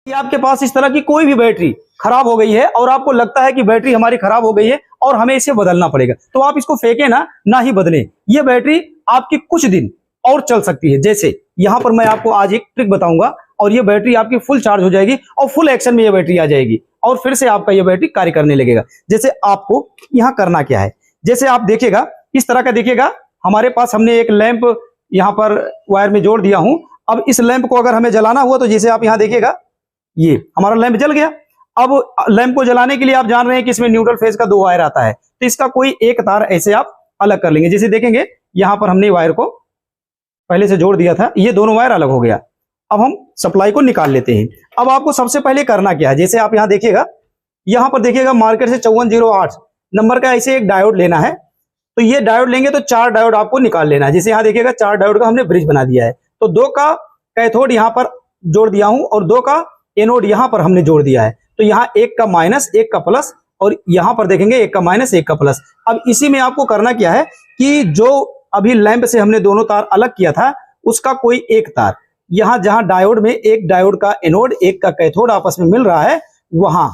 कि आपके पास इस तरह की कोई भी बैटरी खराब हो गई है और आपको लगता है कि बैटरी हमारी खराब हो गई है और हमें इसे बदलना पड़ेगा, तो आप इसको फेंके ना ही बदलें। ये बैटरी आपकी कुछ दिन और चल सकती है। जैसे यहाँ पर मैं आपको आज एक ट्रिक बताऊंगा और ये बैटरी आपकी फुल चार्ज हो जाएगी और फुल एक्शन में ये बैटरी आ जाएगी और फिर से आपका ये बैटरी कार्य करने लगेगा। जैसे आपको यहाँ करना क्या है, जैसे आप देखिएगा इस तरह का देखिएगा, हमारे पास हमने एक लैंप यहाँ पर वायर में जोड़ दिया हूं। अब इस लैंप को अगर हमें जलाना हुआ तो जैसे आप यहाँ देखिएगा ये हमारा लैंप जल गया। अब लैंप को जलाने के लिए आप जान रहे हैं कि इसमें न्यूट्रल फेज का 2 वायर आता है, तो इसका कोई एक तार ऐसे आप अलग कर लेंगे। जैसे देखेंगे यहां पर हमने वायर को पहले से जोड़ दिया था, ये दोनों वायर अलग हो गया। अब हम सप्लाई को निकाल लेते हैं। अब आपको सबसे पहले करना क्या है, जैसे आप यहां देखिएगा, यहां पर देखिएगा मार्केट से 5408 नंबर का ऐसे एक डायोड लेना है। तो ये डायोड लेंगे तो 4 डायोड आपको निकाल लेना है। जैसे यहाँ देखिएगा 4 डायोड का हमने ब्रिज बना दिया है, तो 2 का कैथोड यहाँ पर जोड़ दिया हूं और 2 का एनोड यहां पर हमने जोड़ दिया है। तो यहाँ 1 का माइनस 1 का प्लस और यहां पर देखेंगे 1 का माइनस 1 का प्लस। अब इसी में आपको करना क्या है कि जो अभी लैंप से हमने दोनों तार अलग किया था उसका कोई एक तार यहां जहां डायोड में एक डायोड का एनोड 1 का कैथोड आपस में मिल रहा है, वहां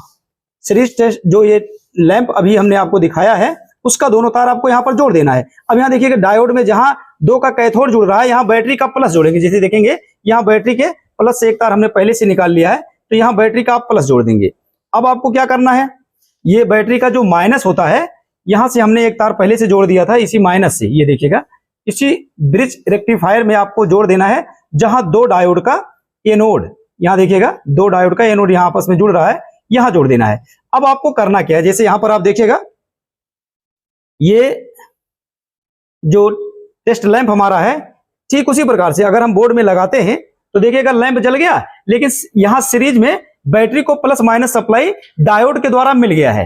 सीरीज टेस्ट जो ये लैंप अभी हमने आपको दिखाया है उसका दोनों तार आपको यहां पर जोड़ देना है। अब यहां देखिएगा डायोड में जहां 2 का कैथोड जुड़ रहा है, यहां बैटरी का प्लस जोड़ेंगे। जैसे देखेंगे यहां बैटरी के प्लस से एक तार हमने पहले से निकाल लिया है, तो यहां बैटरी का आप प्लस जोड़ देंगे। अब आपको क्या करना है, ये बैटरी का जो माइनस होता है यहां से हमने एक तार पहले से जोड़ दिया था, इसी माइनस से ये देखिएगा इसी ब्रिज रेक्टिफायर में आपको जोड़ देना है जहां 2 डायोड का एनोड, यहां देखिएगा 2 डायोड का एनोड यहां आपस में जुड़ रहा है, यहां जोड़ देना है। अब आपको करना क्या है, जैसे यहां पर आप देखिएगा ये जो टेस्ट लैंप हमारा है ठीक उसी प्रकार से अगर हम बोर्ड में लगाते हैं तो देखिएगा लैंप जल गया, लेकिन यहां सीरीज में बैटरी को प्लस माइनस सप्लाई डायोड के द्वारा मिल गया है।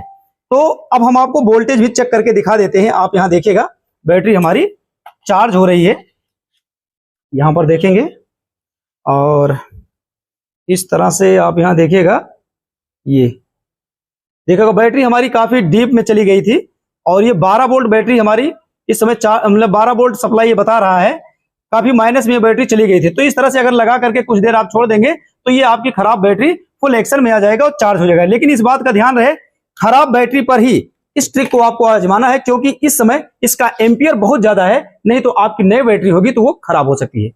तो अब हम आपको वोल्टेज भी चेक करके दिखा देते हैं। आप यहां देखिएगा बैटरी हमारी चार्ज हो रही है, यहां पर देखेंगे और इस तरह से आप यहां देखिएगा, ये देखिएगा बैटरी हमारी काफी डीप में चली गई थी और ये 12 वोल्ट बैटरी हमारी इस समय मतलब 12 वोल्ट सप्लाई ये बता रहा है, काफी माइनस में बैटरी चली गई थी। तो इस तरह से अगर लगा करके कुछ देर आप छोड़ देंगे तो ये आपकी खराब बैटरी फुल एक्शन में आ जाएगा और चार्ज हो जाएगा। लेकिन इस बात का ध्यान रहे खराब बैटरी पर ही इस ट्रिक को आपको आजमाना है, क्योंकि इस समय इसका एम्पियर बहुत ज्यादा है, नहीं तो आपकी नई बैटरी होगी तो वो खराब हो सकती है।